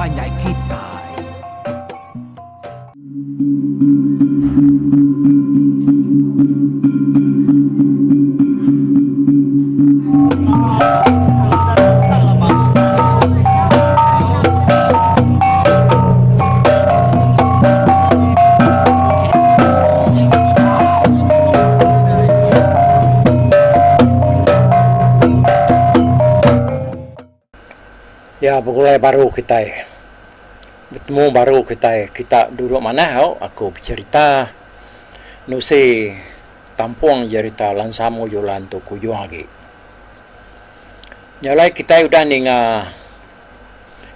banyak kita. Ya, begulai baru kita bertemu baru kita duduk mana aku bercerita nusi tampuang cerita lansamu jualan tu kujung lagi. Nyalai kita udah ninga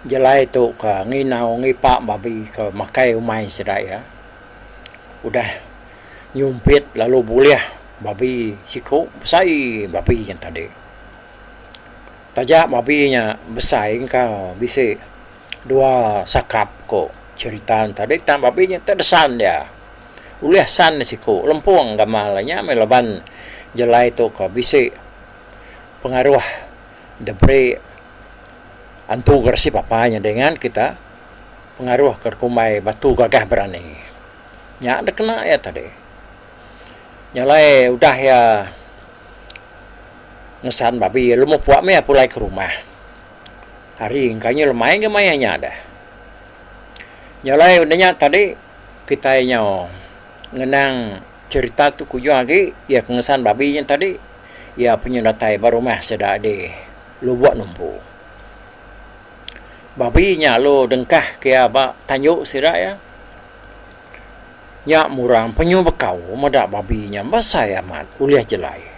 jalai tu ke nginau ngipak babi ke makai umai sedai ya. Udah nyumpit lalu boleh babi siku besai babi yang tadi. Tajak babinya besar engkau bisa dua sakap ko cerita tadi tam babinya terdesan dia uliah san siku lempuang gamalanya melaban jelai tu ko bisa pengaruh debri antu gersi papanya dengan kita pengaruh kerkumai batu gagah berani nya ada kena ya tadi nyalai udah ya ngesan babi lu mau puak me pulai ke rumah hari ingkanya lumayan ke mayanya ada nyalai udahnya tadi kita nyaw ngenang cerita tu kuju lagi ya ngesan babi yang tadi ya penyudatai baru mah sedak de lu buat numpu babi nya lu dengkah kia ba tanyuk sira ya nya murang penyu bekau madak babi nya basai amat kuliah jelai.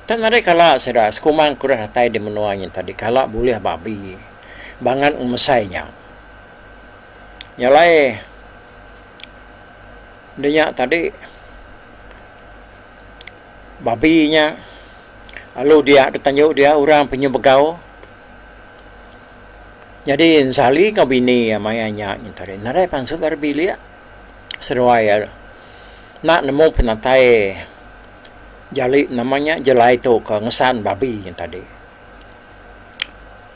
Tak ada kala sudah sekuman kurang hatai di menuanya tadi kala boleh babi bangan mesainya. Nyalai dia tadi babinya lalu dia ditanya dia orang punya begau. Jadi insali kau bini mayanya tadi narai pansut arbilia seruai nak nemu penatai jali namanya jelai tu ke ngesan babi yang tadi.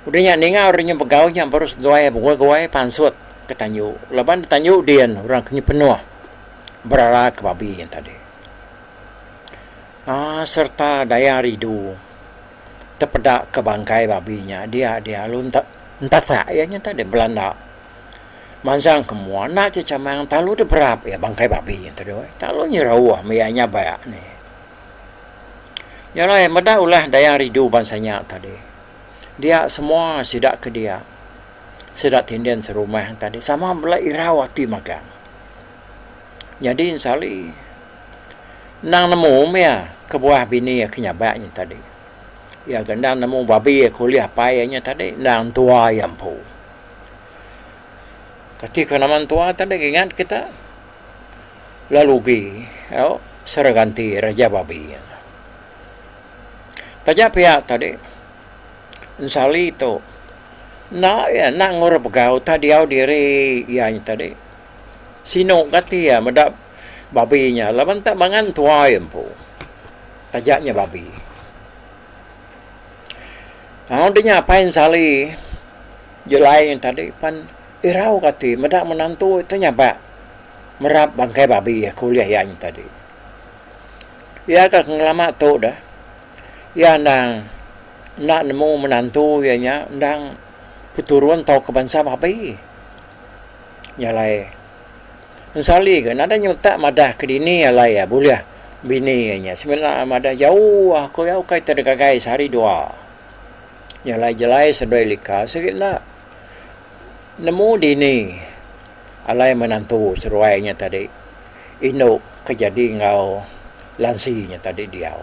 Udahnya ninga orangnya begaunya baru doai buai pansut ketanyu. Lepas ditanyu dian orang kini penuh berara ke babi yang tadi. Serta daya ridu terpedak ke bangkai babinya. Dia lu entah tak ya tadi Belanda. Mansang kemua nak cecamang talu de berapa ya bangkai babi yang tadi. Talu nyerawah mianya bayak ni. Yalah, mada ulah daya ridu bansanya tadi. Dia semua sidak ke dia. Sidak tinden serumah tadi. Sama bela irawati magang. Jadi insali. Nang nemu ya kebuah bini ya kenyabaknya tadi. Ya gendang nemu babi ya kuliah payahnya tadi. Nang tua yang pu. Ketika naman tua tadi ingat kita. Lalu seraganti raja babi. Tajak pihak tadi insali itu nak ngurap begau tadi au diri ya tadi sino kati ya medap babinya laban tak bangan tua empu tajaknya babi dia apa insali jelai yang tadi pan irau kati medap menantu itu nyabak merap bangkai babi ya kuliah yang tadi ya kak ngelama tu dah ya nak nemu menantu ya nya ndang keturunan tau ke bangsa babi nyalai insali kan ada nyutak madah ke dini alai ya boleh bini ya nya sebenarnya madah jauh aku ya kai tergagai sehari dua nyalai jelai sedoi lika sikit nak nemu dini alai menantu seruainya tadi ino kejadi ngau lansinya tadi dia.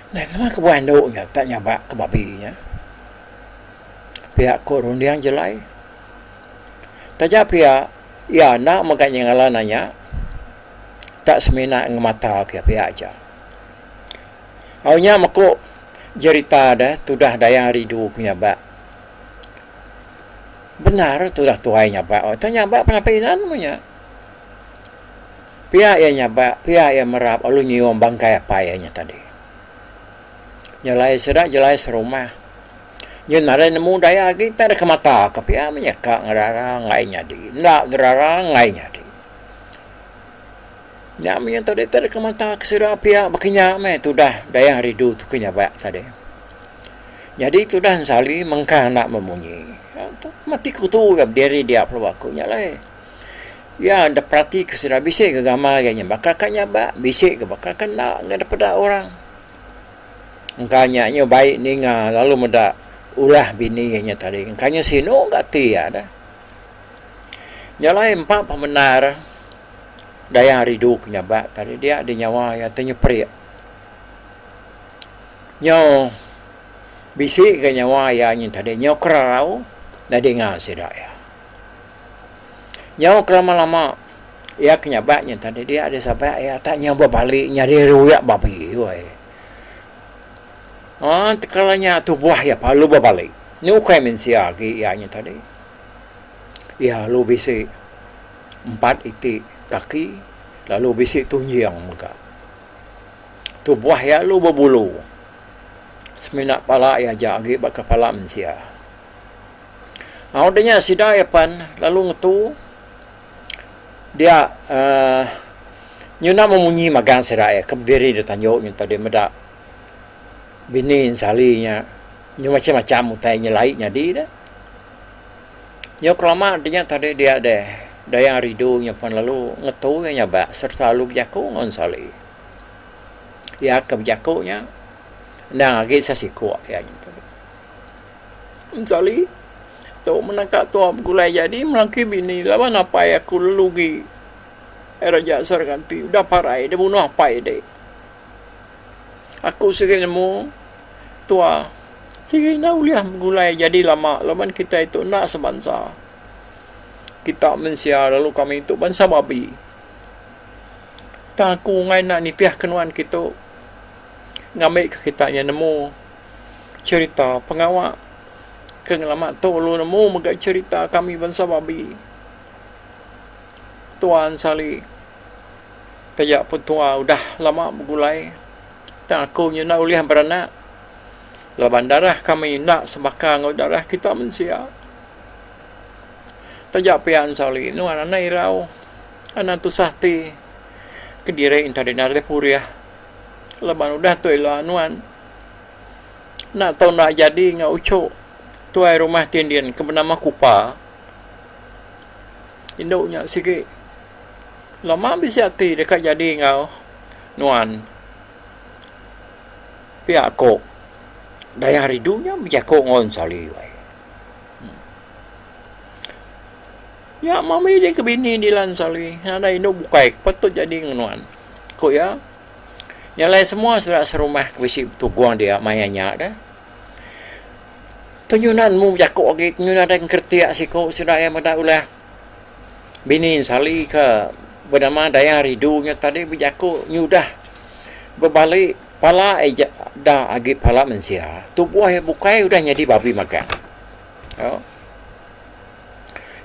Nah, nama kebuahan doknya tak nyabak ke babinya. Pihak korun yang jelai. Tajak pihak, ya nak makanya ngalananya tak semena ngemata ke pihak aja. Awalnya makuk cerita dah, tudah daya ridu penyabak. Benar, tudah tuai nyabak. Tak nyabak penapinan punya. Pihak yang nyabak, pihak yang merap, lalu nyium bangkai apa yang tadi. Nyalai sedak jelai serumah. Yun na rin mo daya kita na kamata kapya ka ngarara ngay niya di. Na ngarara ngay niya di. Nyami yang tadi kamata kesira pia bakinya me tu dah daya ridu tu kenya ba tadi. Jadi tu dah sali mengka nak memunyi. Mati kutu gab diri dia perwaku nyalai. Ya ada perhati kesira bisik ke gama ganya bakal kanya ba bisik ke bakal kena ngada pada orang. Engkanya nya baik ni lalu meda ulah bini nya tadi engkanya sino gati ada nyalai empat pembenar daya ridu kenyaba tadi dia ada nyawa ya tanya pria nyo bisik ke nyawa ya nya tadi nyo kerau na dengar sedak ya nyo lama-lama ya kenyaba nya tadi dia ada sampai ya tak nyoba balik nyari ruyak babi wai tekalanya tu buah ya palu babalik. Ni ukai mensia ki ya nya tadi. Ya lu bisi 4 itik kaki lalu bisi tunjang muka. Tu buah ya lu berbulu. Seminak pala ya jagi bak kepala mensia. Audanya sida epan lalu ngetu dia nyuna memunyi magang serai kebiri dia tanjok nya tadi meda bini salinya nyu macam-macam utainya lainnya di dah nyu kelama dia tadi dia deh daya ridunya pun lalu ngetu nya ba serta lu jaku ngon sali ya ke jakunya nah agi sasiku ya gitu sali tu menangkap tua gulai jadi melangki bini lawan apa ya aku lugi raja sarganti udah parai dia bunuh apa dia aku sige nemu tua sige na uliah gulai jadi lama lawan kita itu nak sebangsa kita mensia lalu kami itu bangsa babi tak aku ngai nak nipiah kenuan kita ngambil ke kita yang nemu cerita pengawak kengelama tu lu nemu megak cerita kami bangsa babi tuan sali kayak pun tua udah lama bergulai tak aku nak uliah beranak laban darah kami nak sebakang darah kita mensia tajak pian sali nuan anai rau anan tu sahti kediri intadinar de puriah laban udah tu ila nuan nak tahu nak jadi ngau ucuk tuai rumah tindian ke bernama Kupa induknya sikit lama bisa hati dekat jadi ngau nuan pihak kok daya ridunya berjakok ngon sali ya mami dia kebini di lan sali ada induk bukai patut jadi nuan kok ya nyalai semua sudah serumah bisi tu buang dia mayanya dah tunyunan mu jakok lagi tunyunan dan kertiak siko sudah yang mada ulah bini sali ke bernama daya ridunya tadi berjakok nyudah berbalik pala aja dah agi pala mensia tu buah bukai udah jadi babi makan oh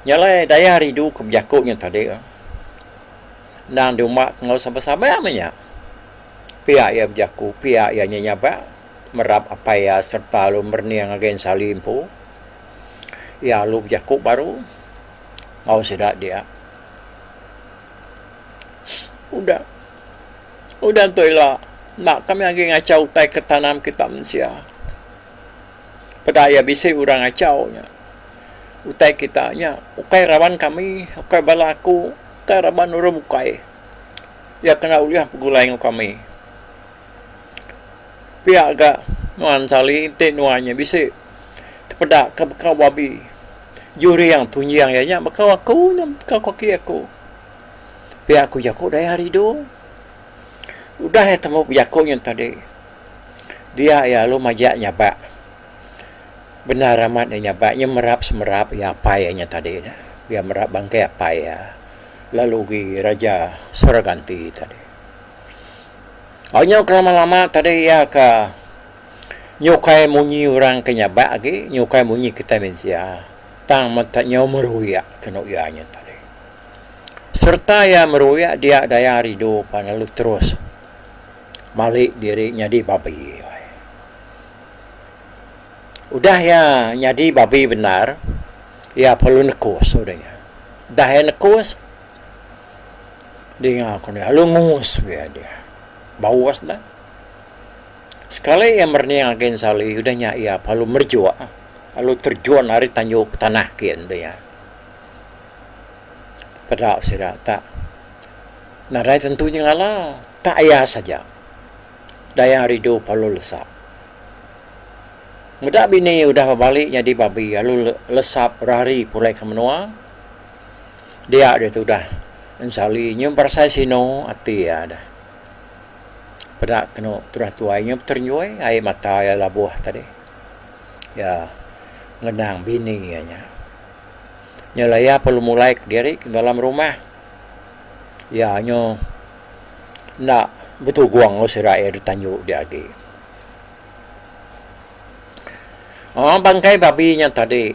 nyalai daya ridu ke jakoknya tadi nang di rumah ngau sampai-sampai amanya pihak ya berjaku pihak ya nyapa merap apa ya serta lu merniang agen salimpo ya lu berjaku baru mau sedak dia udah toilah nak kami lagi ngacau tai ke tanam kita manusia pada ya bisa orang ngacau nya utai kita nya ukai rawan kami ukai balaku ukai rawan orang ukai ya kena uliah pegulai ng kami pihak agak nuan sali te nuannya bisa tepedak ke bekau babi juri yang tunjang ya nya bekau aku nya bekau kaki aku pihak aku jago daya rido udah ya temu jakok yang tadi dia ya lu majak nyapa benar amat nyapa nya merap semerap ya apa ya nya tadi dia merap bangkai apa ya lalu gi raja Suraganti tadi hanya lama-lama tadi ya ke nyukai munyi orang ke nyapa lagi nyukai munyi kita mensia tang mata nyau meruya kena ianya tadi serta ya meruya dia daya rido panalu terus balik dirinya di babi Udah ya nyadi babi benar, ya perlu nekos udahnya. Dah ya nekos, dia ngaku nih, lu ngus dia. Bawas dah. Sekali yang merniang agen sali, udahnya ya perlu merjua, lalu terjun hari tanjuk tanah kian dia. Pada sudah tak. Nah, tentunya ngalah tak ayah saja. Daya rido perlu lesap. Mudah bini udah baliknya di babi, lalu lesap rari pulai ke menua. Dia tu dah ensali nyum persai sino ati ya dah. Pada kena terah tuai nyum ternyoi air mata ya labuh tadi. Ya ngenang bini ya nya. Nyalaya perlu mulai diri ke dalam rumah. Ya nyo nak betul guang lo serai ditanjuk dia lagi. Bangkai babinya tadi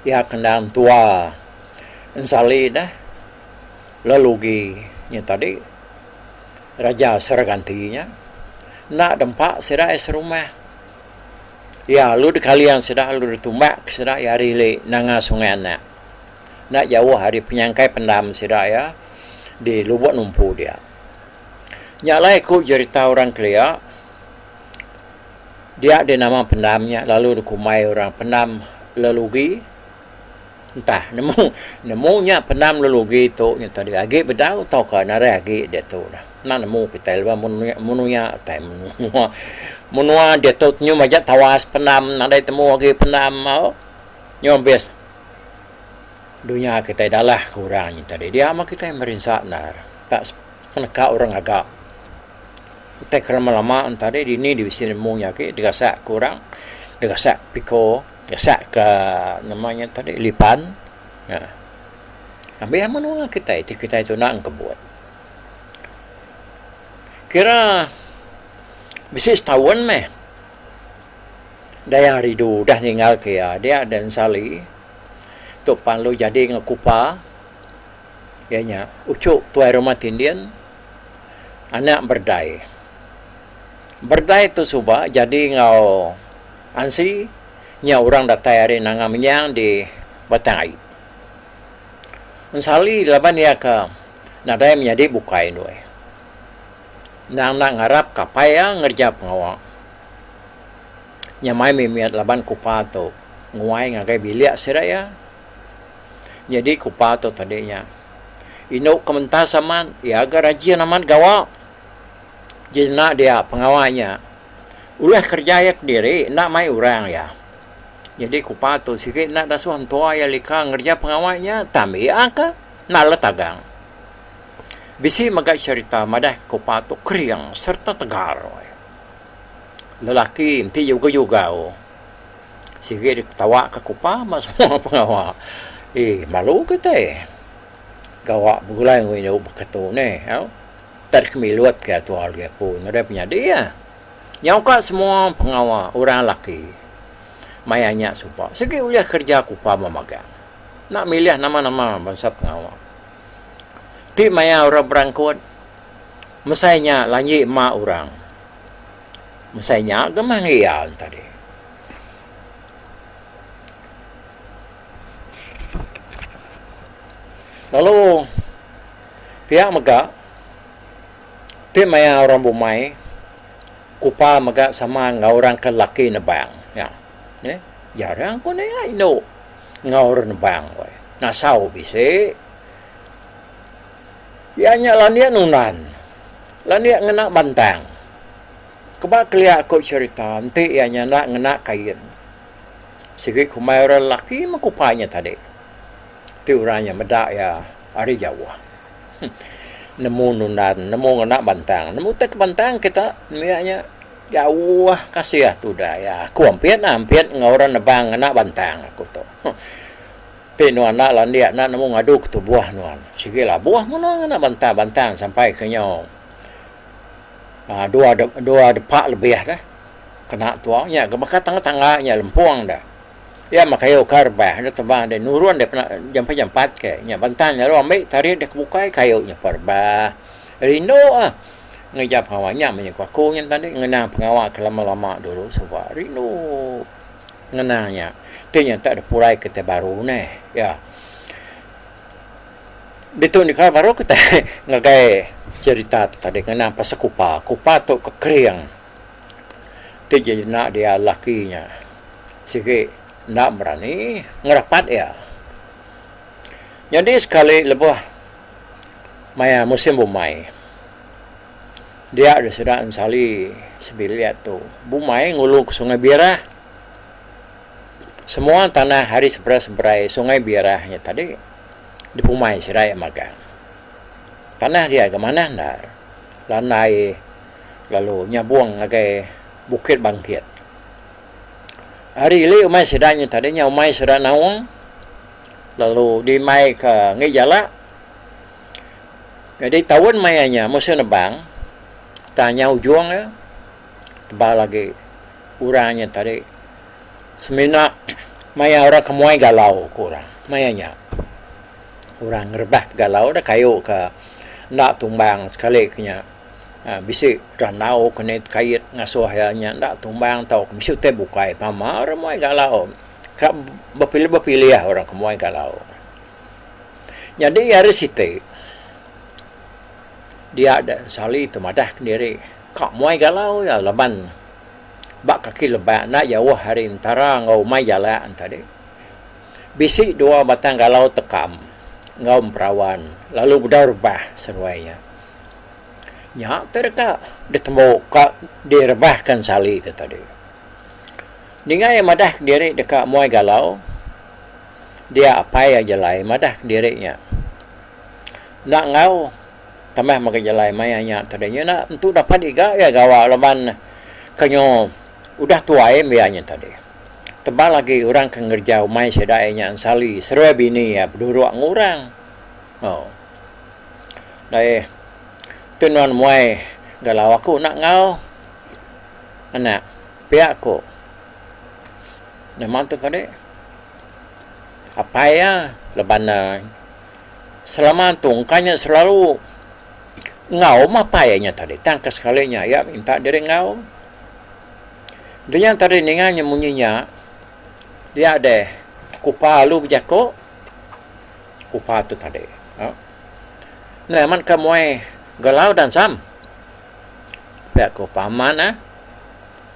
ya kendang tua ensali dah lalu nya tadi raja sergantinya nak dempak serai serumah ya lu di kalian sedah lu ditumbak sedah ya rile nanga sungai anak nak jauh hari penyangkai pendam sedah ya di lubuk numpu dia nyalai ku cerita orang kelia dia ada nama pendamnya lalu dikumai orang pendam lelugi entah nemunya pendam lelugi tu yang tadi lagi bedau tau ke nara lagi dia tu dah na nemu kita lepas mununya time munua dia tu nyu majat tawas pendam nada temu lagi pendam mau nyu bes dunia kita adalah kurangnya tadi dia mak kita yang merinsak nar tak peneka orang agak kita kerana lama antara di ni di sini munya ke digasak kurang digasak piko digasak ke namanya tadi lipan ya ambil yang mana kita itu nak kebuat kira bisnis tahun meh daya ridu dah tinggal ke dia dan sali tu pan lu jadi ngekupa ya nya ucuk tuai rumah tindian anak berdai itu subah jadi ngau ansi nya orang datai hari nanga menyang di batai. Ensali laban ya ke nadai menjadi bukai doi. Nang ngarap kapaya ngerja pengawal. Nya mai mimiat laban kupato nguai ngagai biliak seraya. Jadi kupato tadinya. Ino kementasaman ya agar rajin aman gawa. Jadi nak dia pengawalnya ulah kerja yak diri nak mai orang ya jadi kupato sikit nak dasuan tua ya lika ngerja pengawalnya tambi angka nak letagang bisi magai cerita madah kupato kriang serta tegar lelaki inti juga sikit tawa ke kupa mas semua pengawal malu kita gawa bulai ngino beketu ne terkemiluat ke tual ke pun ada punya dia yang kau semua pengawal orang laki mayanya supaya segi ulah kerja kupa memagang nak milih nama-nama bangsa pengawal ti maya orang berangkut mesainya lanyi mak orang mesainya gemang iya tadi lalu pihak megak ti maya orang bumai kupa maga sama ngau orang ke laki na bang ya ne jarang ko ne ai no ngau orang bang we na sao bise ya nya lania nunan lania ngena bantang keba kelia ko cerita nanti ya nya nak ngena kain sige kumai orang laki makupanya tadi ti orangnya medak ya ari Jawa nemu nunan, nemu ngena bantang, nemu tek bantang kita miaknya jauh kasih tu dah ya. Aku hampir ngauran nebang ngena bantang aku tu. Tapi nuan nak landia nak nemu ngaduk tu buah nuan. Sigilah buah mana ngena bantang sampai ke nyau. Dua depak lebih dah. Kena tuanya, kebakat tangga-tangganya lempuang dah. Ya makayo karbah ada tebang dan nuruan dia pernah jampat ke nya bantanya lo ambil tarik dia kebukai kayunya perbah rindo ngejap hawanya menyekwa ko yang tadi ngenang pengawal lama-lama dulu sebab rindo ngenanya tinya tak ada purai kita baru ne ya betul ni kalau baru kita ngagai cerita tadi ngena pas kupa tu kekeriang dia nak dia lakinya sige nak berani ngerapat ya jadi sekali lebih maya musim bumai dia ada sedang sali sebiliat tu bumai nguluk sungai Biarah semua tanah hari seberai sungai Biarahnya tadi di Pumai Sirai magang. Tanah dia ke mana ndar? Lanai lalu nyabuang agai Bukit Bangkit. Hari ini umai sedanya tadinya umai sedang nawang lalu di mai ke ngejala. Jadi tahun mayanya musim nebang tanya ujung ya tebal lagi urangnya tadi semina maya orang kemuai galau kurang mayanya orang ngerebah galau dah kayu ke nak tumbang sekali kenya bisi ranau kena kait ngasuh hanya nak tumbang tau bisi teh bukai pama orang muai galau ka bapilih orang kemuai galau jadi hari site dia ada sali temadah sendiri kak muai galau ya laban bak kaki lebak nak jauh hari antara ngau mai jala tadi bisi dua batang galau tekam ngau perawan lalu berubah seruainya nya terka ditemu ka direbahkan sali itu tadi ningai madah diri dekat muai galau dia apa ya jalai madah dirinya nak ngau tambah maka jalai mayanya tadinya nak untuk dapat iga ya gawa laban kanyo udah tua bianya tadi tebal lagi orang kengerja umai sedainya sali seru bini ya berdua ngurang oh dai tuan muai galau aku nak ngau anak pihak aku memang tu kade apa ya leban selama tungkanya selalu ngau mapayanya tadi tangkas sekalinya ya minta diri ngau dia tadi ninganya munyinya dia ada kupa lu berjako kupa tu tadi nah man kamu galau dan sam pihak kupa mana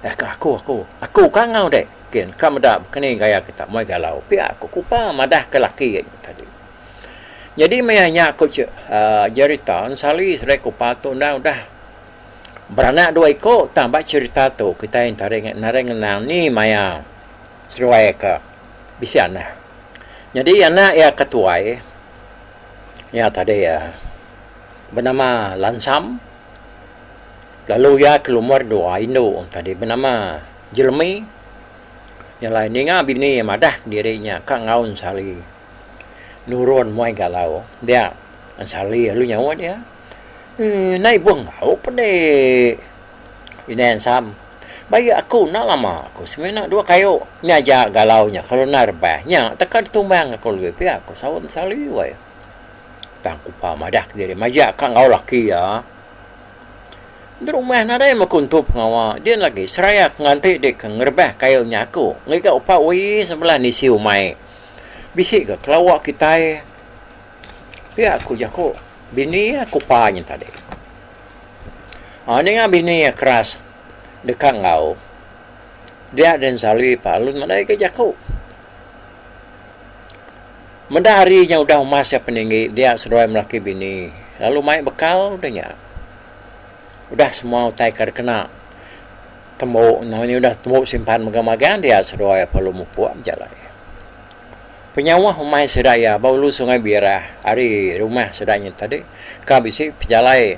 aku kan ngau dek kian kamu dah kini gaya kita mau galau pihak aku kupa madah ke laki tadi jadi mayanya aku cerita sali serai kupa tu udah beranak dua ekor tambah cerita tu kita yang tarik nareng ni maya seruai ke bisa anak jadi anak ya ketua ya tadi ya bernama Lansam lalu ya keluar dua Indo tadi bernama Jeremy yang lain ni ngah bini madah dirinya kak ngaun sali nurun muai galau dia sali lu nyawa dia nay buang ngau pandai ini sam bagi aku nak lama aku sebenarnya dua kayu ni aja galaunya kalau narbahnya tekan tumbang aku lebih pihak aku sawon sali wai tang kupa madah diri maja kang ngau laki ya di rumah nada yang makuntup ngawa dia lagi seraya nganti dek ngerbah kayu nyaku ngika upa wi sebelah ni siu mai bisi ke kelawak kita pihak aku jako bini aku panya tadi. Ini ngah bini ya keras dekat ngau. Dia dan sali palun mana ke jaku. Mendari yang udah emas ya peninggi dia seruai melaki bini. Lalu mai bekal udahnya. Udah semua taikar kena temu namanya udah temu simpan megamagan dia seruai perlu mupuak jalan. Penyawa umai sedaya baulu sungai Biarah hari rumah sedanya tadi kabisi pejalai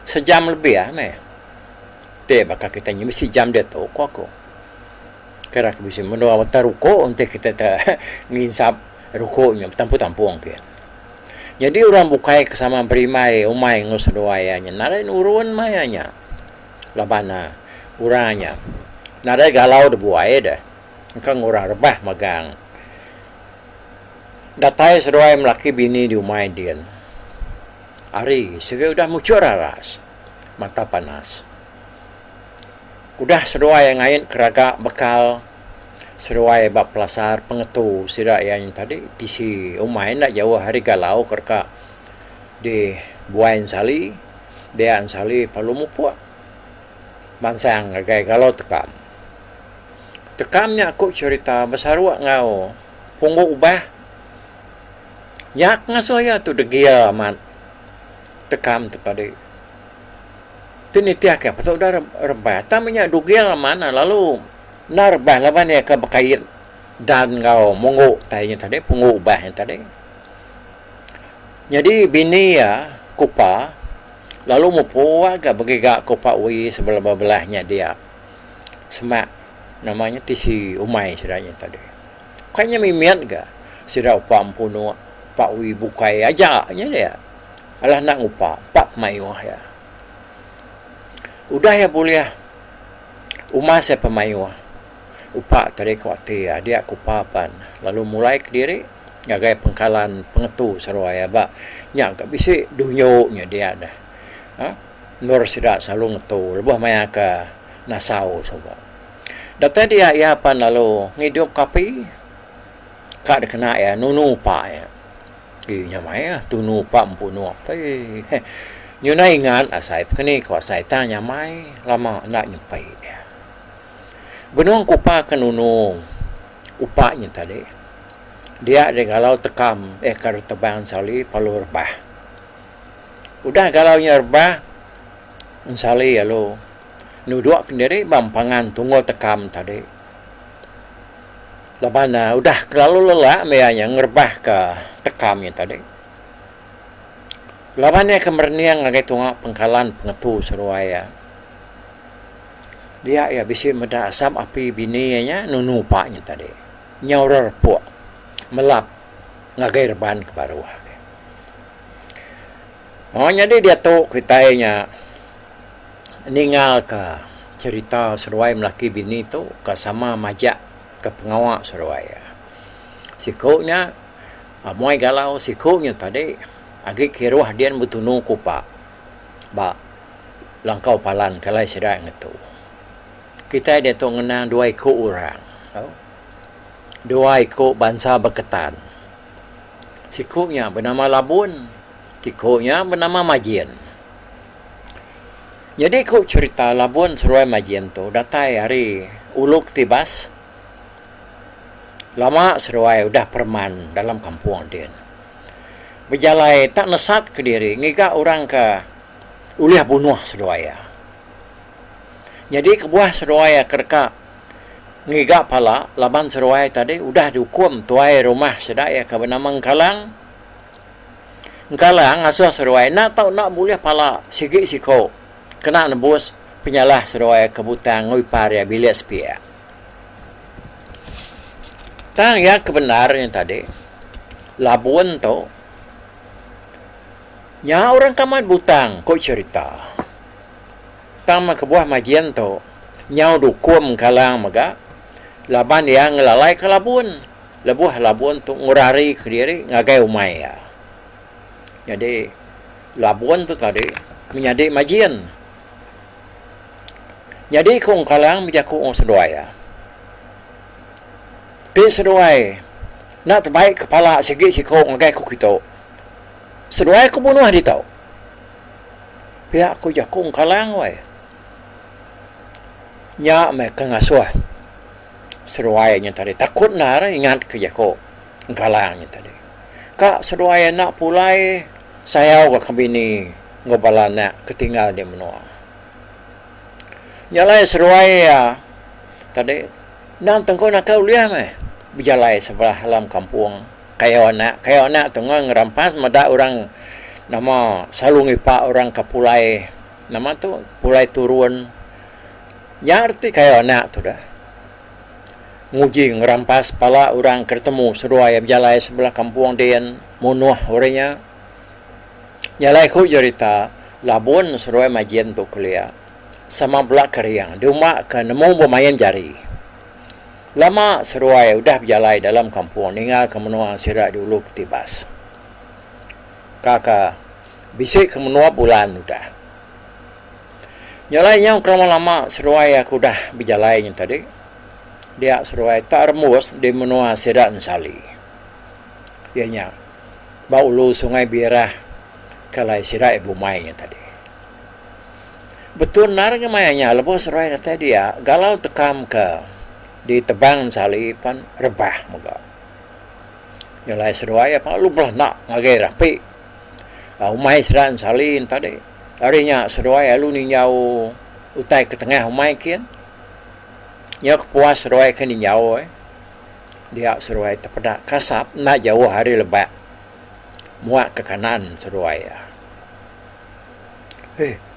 sejam lebih ya meh te bakal kita mesti jam dia tu kok kira kabisi mendoa ruko untuk kita nginsap rukonya tampu-tampuang pian jadi orang bukai kesama berimai umai ngos doayanya narai urun mayanya labana uranya narai galau de buai dah kang orang rebah magang datai seruai melaki bini di rumah dia. Hari segera udah muncul raras, mata panas. Udah seruai yang lain keraga bekal seruai bab pelasar pengetu sira yang tadi tisi umai nak jauh hari galau kerka di buain sali dia sali palu mupua bansang kayak galau tekamnya aku cerita besarua ngau punggu ubah nyak ngasoya tu degia aman tekam tu tadi tini tiak ya pasal udah rebah tamanya degia mana lalu narbah laban ya ke berkait dan ngau monggo tanya tadi punggu ubah yang tadi jadi bini ya kupa lalu mupu agak begigak kupa ui sebelah belahnya dia semak namanya tisi umai siranya tadi kayaknya mimian ga sira upa ampuno pak ui bukai aja nya dia alah nak upa pak mayuah ya udah ya boleh umah saya pemayuah upa tadi kuatir dia kupapan lalu mulai ke diri ngagai pengkalan pengetu sarwaya ba nya ka bisi dunyoknya dia dah nur sida selalu ngetu lebih maya ka nasau soba data dia ya pan lalu ngidup kapi ka ada kena ya nunu pa ya nya maya tunu pa empunu apa nyunai ngan asai kini ko asai tanya mai lama nak nyupai dia benuang kupa kenunu upanya tadi dia ada galau tekam karo tebang sali palu rebah udah galau rebah sali lalu nuduk sendiri bampangan tunggu tekam tadi labana udah lalu lelah meanya ngerbah ke tekamnya tadi labannya kemerniang ngagai tunga pengkalan pengetu seruaya dia ya bisa meda asam api bininya nunu paknya tadi nyaurar puak melap ngagai reban ke bawah. Oh jadi dia tu kitanya ningal ke cerita seruai melaki bini tu ke sama majak ke pengawak seruai. Sikuknya amoy galau sikuknya tadi agak kiruah dia betunu kupa ba langkau palan kalai sedang itu. Kita dia tu ngenang dua ikut orang. Dua ikut bangsa berketan. Sikuknya bernama Labun, sikuknya bernama Majien. Jadi ikut cerita Labun seruai Majien tu datai hari uluk tibas. Lama seruai udah perman dalam kampung dia. Berjalai tak nesat ke diri, ngiga orang ke uliah bunuh seruai. Jadi kebuah seruai kerka ngiga pala laban seruai tadi udah dihukum tuai rumah sedaya ke bernama Engkalang asuh seruai nak tahu nak boleh pala sigi siko kena nebus penyalah seruai kebutang ngui paria bilik sepia. Tang ya kebenarnya tadi Labun tu nya orang kamat butang kau cerita tang kebuah Majien tu nyau dukum kalang maga laban yang lalai ke Labun lebuh Labun tu ngurari ke diri ngagai umai ya. Jadi Labun tu tadi menjadi Majien. Jadi kong kalang menjaku orang seduai ya. Pi seduai nak terbaik kepala segi siko ngagai ku kita. Seduai ku bunuh di tau. Pihak ku jakung kalang wai. Nya me kengasuh. Seruai nya tadi takut nara ingat ke jako kalangnya tadi. Kak seruai nak pulai sayau ke kebini ngobalana ketinggal di menua. Nyalai seruai ya tadi nang tengko nak kau lihat meh berjalai sebelah dalam kampung kayak anak tengah ngerampas mada orang nama salungi pak orang ke pulai nama tu pulai turun nyarti kayak anak tu dah nguji ngerampas pala orang ketemu seruai berjalai sebelah kampung dian munuh orangnya nyalai ku cerita Labun seruai Majien tu kuliah sama belak keriang di rumah ke nemu bermain jari lama seruai udah berjalai dalam kampung tinggal ke menua sirat dulu ketibas kakak bisik ke menua bulan udah nyalai yang lama seruai aku dah berjalai tadi dia seruai tak remus di menua sedak sali. Ianya baulu sungai Birah kalai sirai ibu mainnya tadi. Betul narga mayanya lepas seruai kata dia galau tekam ke di tebang sali pan rebah moga. Yalai seruai apa lu belah nak ngagai rapi. Umai sedan salin tadi. Harinya seruai lu ni nyau utai ke tengah umai kian. Nya kepuas seruai ke ni nyau dia seruai terpedak kasap nak jauh hari lebak. Muat ke kanan seruai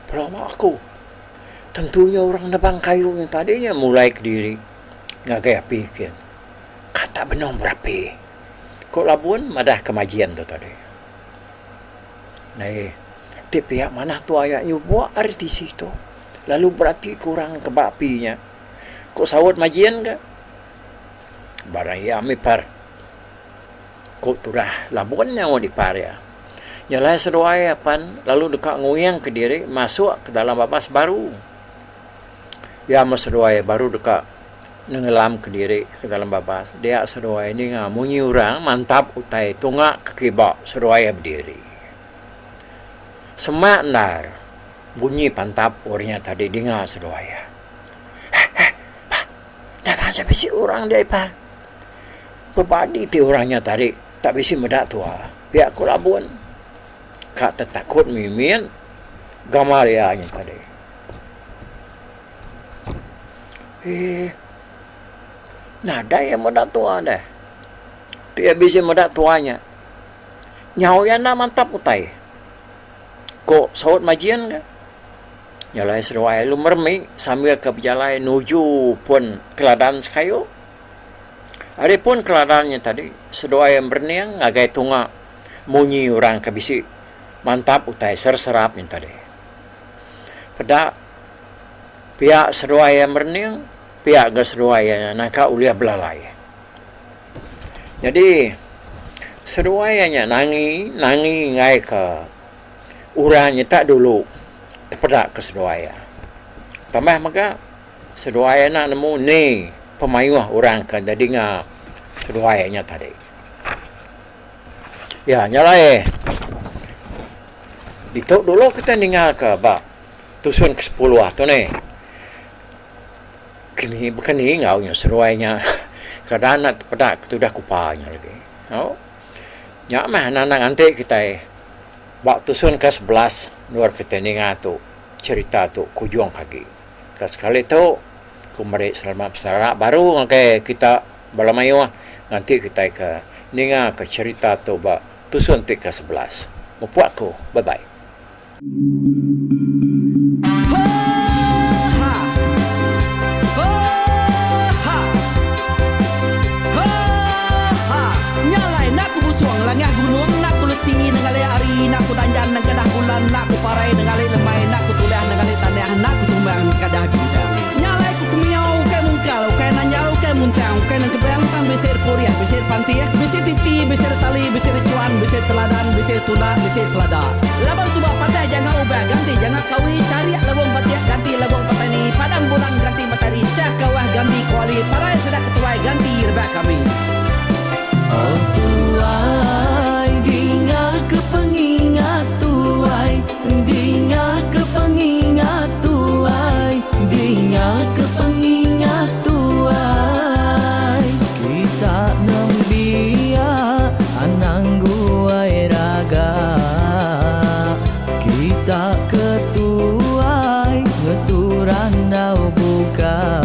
pelama aku. Tentunya orang nebang kayu yang tadinya mulai ke diri. Ngagai api kian. Kata benong berapi. Kok labun madah kemajian tu tadi. Nah, di pihak mana tu ayatnya buat arti situ. Lalu berarti kurang kebapinya. Kok sawat majian ke? Barang ya mipar. Kok turah labunnya mau dipar ya. Yalah seruai apan lalu dekat nguyang ke diri masuk ke dalam babas baru. Ya seruai baru dekat nenggelam ke diri ke dalam babas. Dia seruai ni munyi orang mantap utai tunggak ke kibak seruai berdiri. Semak nar bunyi pantap orangnya tadi dengar seruai. Jangan sampai si orang dia ipar. Berbadi ti orangnya tadi tak bisa medak tua. Pihak kulabun. Kak takut mimin gamar ya tadi. Nada yang medak tua dah. Dia bisa medak tuanya. Nyawa yang nak mantap utai. Kok sawat majian ke? Nyalai seruai lu mermi sambil ke berjalan nuju pun keladan sekayu. Ada pun keladannya tadi. Seruai yang berniang ngagai tunga munyi orang kebisi. Mantap utai serserap yang tadi. Pada pihak seruai yang berniang, pihak ke seruai yang nak uliah belalai. Jadi seruainya nangi ngai ke urangnya tak dulu terpedak ke seruai. Tambah maka seruai nak nemu ni pemayuh orang ke jadi ngah seruainya tadi. Ya nyalai. Ditok dulu kita dengar ke bak tusun ke-10 tu ni. Kini bukan ni ngaunya seruainya. Kadang nak terpedak tu dah kupanya lagi. Oh. Nyak mah anak nanti kita bak tusun ke-11 luar kita dengar tu cerita tu kujuang kaki. Sekali tu kumari selamat pesara baru ngakai kita balamayu nanti kita ke dengar ke cerita tu bak tusun ke-11. Mempuatku. Bye bye. Langah gunung nak kulesi nengalai ari nak kudanjan nang kadah bulan nak kuparai nengalai lemai nak kutulah nengalai tanah nak kutumbang kadah bidang nyalai ku kumiau kai mungkal kai nanjau kai muntang kai nang kebang pan beser puriah beser panti beser titi beser tali beser cuan beser teladan beser tuna beser selada laban subah patai jangan ubah ganti jangan kawi cari labong patia ganti labong patani padang bulan ganti matahari cah kawah ganti kuali parai sedak ketuai ganti rebak kami. Oh tuai, dinga ke pengingat tuai, dinga ke pengingat tuai, dinga ke pengingat tuai. Kita nembia anang guai raga, kita ketuai ngeturan nau buka.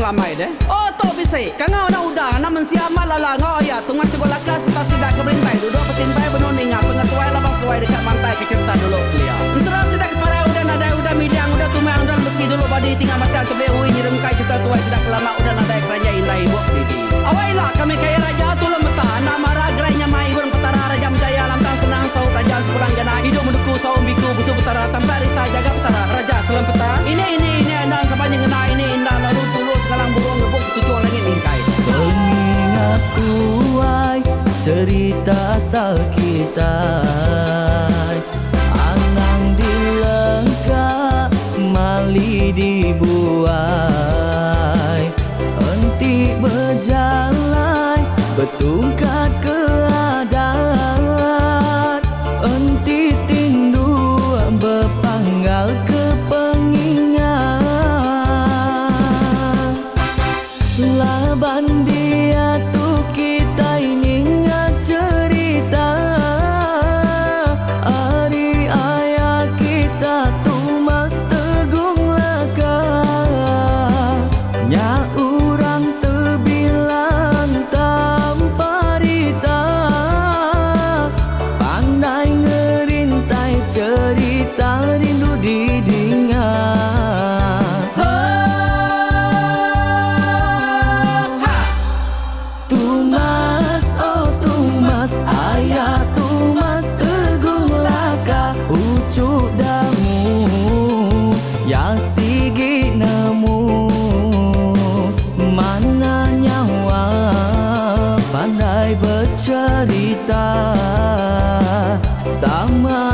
lamai deh. Oh to bise, kangau na udah naman siya malala ngo ya tungas tegol lakas ta sida ke berintai duduk petinpai benoning pengatuai labas tuai dekat pantai ke cerita dulu kelia. Serang sida ke para udah nada udah midang udah tumang udah besi dulu badi tinggal mata ke behu ini remkai kita tuai sida kelama udah nada kerajaan indai buat didi. Awailah kami kaya raja tulung mata nama ragrainya mai burung petara raja jaya lantang senang saut raja sepulang jana hidup menduku saum biku busu petara tambarita jaga petara raja selam peta ini dan sepanjang ngena ini indah lalu tulu sekarang burung ngebuk tujuh langit ingkai. Pengingat tuai cerita asal kita, anang dilengkap mali dibuai, henti berjalan betungkat keadaan, henti tindu berpanggal ke pengingat. Laban dia tuh kita ini ingat cerita hari ayah kita tuh mas tegung laka nya urang terbilang tanpa rita pandai ngerintai cerita rindu didingat. Tumas, oh Tumas, ayah Tumas tegung laka ucuk damu yang sigi nemu mana nyawa pandai bercerita sama